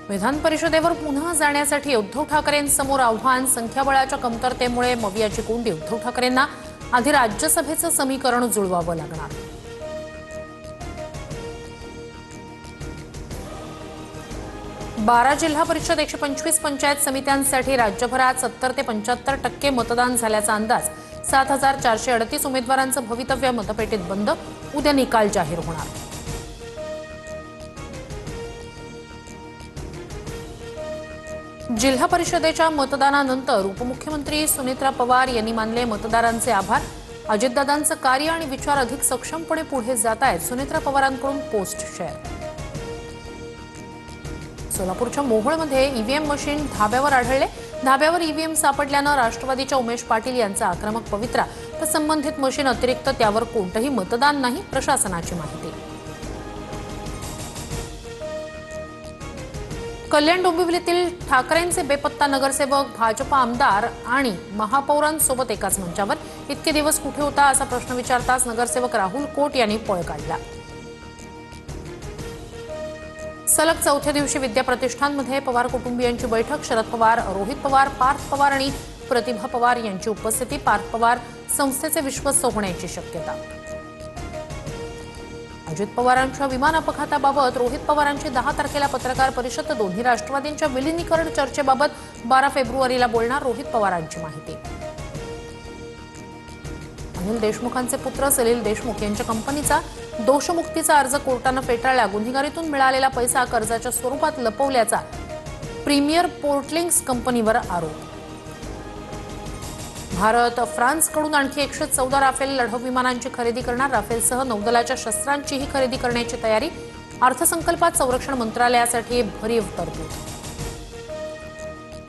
विधान परिषदेवर पुन्हा जाण्यासाठी उद्धव ठाकरेंसमोर आव्हान. संख्याबळाच्या कमतरतेमुळे मवियाची कोंडी. उद्धव ठाकरेंना आधी राज्यसभेचं समीकरण जुळवावं लागणार. बारा जिल्हा परिषद 125 पंचायत समित्यांसाठी राज्यभरात 70 ते 75% मतदान झाल्याचा अंदाज. 7438 उमेदवारांचं भवितव्य मतपेटीत बंद. उद्या निकाल जाहीर होणार. जिल्हा परिषदेच्या मतदानानंतर उपमुख्यमंत्री सुनेत्रा पवार यांनी मानले मतदारांचे आभार. अजितदादांचं कार्य आणि विचार अधिक सक्षमपणे पुढे जात आहेत. सुनेत्रा पवारांकडून पोस्ट शेअर. सोलापूरच्या मोहोळमध्ये ईव्हीएम मशीन धाब्यावर आढळले. धाब्यावर ईव्हीएम सापडल्यानं राष्ट्रवादीच्या उमेश पाटील यांचा आक्रमक पवित्रा. तर संबंधित मशीन अतिरिक्त त्यावर कोणतंही मतदान नाही, प्रशासनाची माहिती. कल्याण डोंबिवलीतील ठाकरेंचे बेपत्ता नगरसेवक, भाजप आमदार आणि महापौरांसोबत एकाच मंचावर. इतके दिवस कुठे होता असा प्रश्न विचारताच नगरसेवक राहुल कोट यांनी पळ काढला. सलग चौथ्या दिवशी विद्या प्रतिष्ठानमध्ये पवार कुटुंबियांची बैठक. शरद पवार, रोहित पवार, पार्थ पवार आणि प्रतिभा पवार यांची उपस्थिती. पार्थ पवार संस्थेचे विश्वस्त होण्याची शक्यता. अजित पवारांच्या विमान अपघाताबाबत रोहित पवारांची 10 तारखेला पत्रकार परिषद. दोन्ही राष्ट्रवादींच्या विलिनीकरण चर्चेबाबत 12 फेब्रुवारीला बोलणार. रोहित पवारांची माहिती. अनिल देशमुखांचे पुत्र सलील देशमुख यांच्या कंपनीचा दोषमुक्तीचा अर्ज कोर्टानं फेटाळला. गुन्हेगारीतून मिळालेला पैसा कर्जाच्या स्वरूपात लपवल्याचा प्रीमियर पोर्टलिंग्स कंपनीवर आरोप. भारत फ्रान्सकडून आणखी 114 राफेल लढाऊ विमानांची खरेदी करणार. राफेलसह नौदलाच्या शस्त्रांचीही खरेदी करण्याची तयारी. अर्थसंकल्पात संरक्षण मंत्रालयासाठी भरीव तरतूद.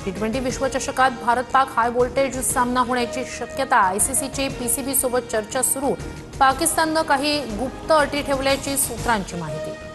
T20 विश्वचषकात भारत-पाक हाय व्होल्टेज सामना होण्याची शक्यता. आयसीसीची पीसीबी सोबत चर्चा सुरू. पाकिस्ताननं काही गुप्त अटी ठेवल्याची सूत्रांची माहिती.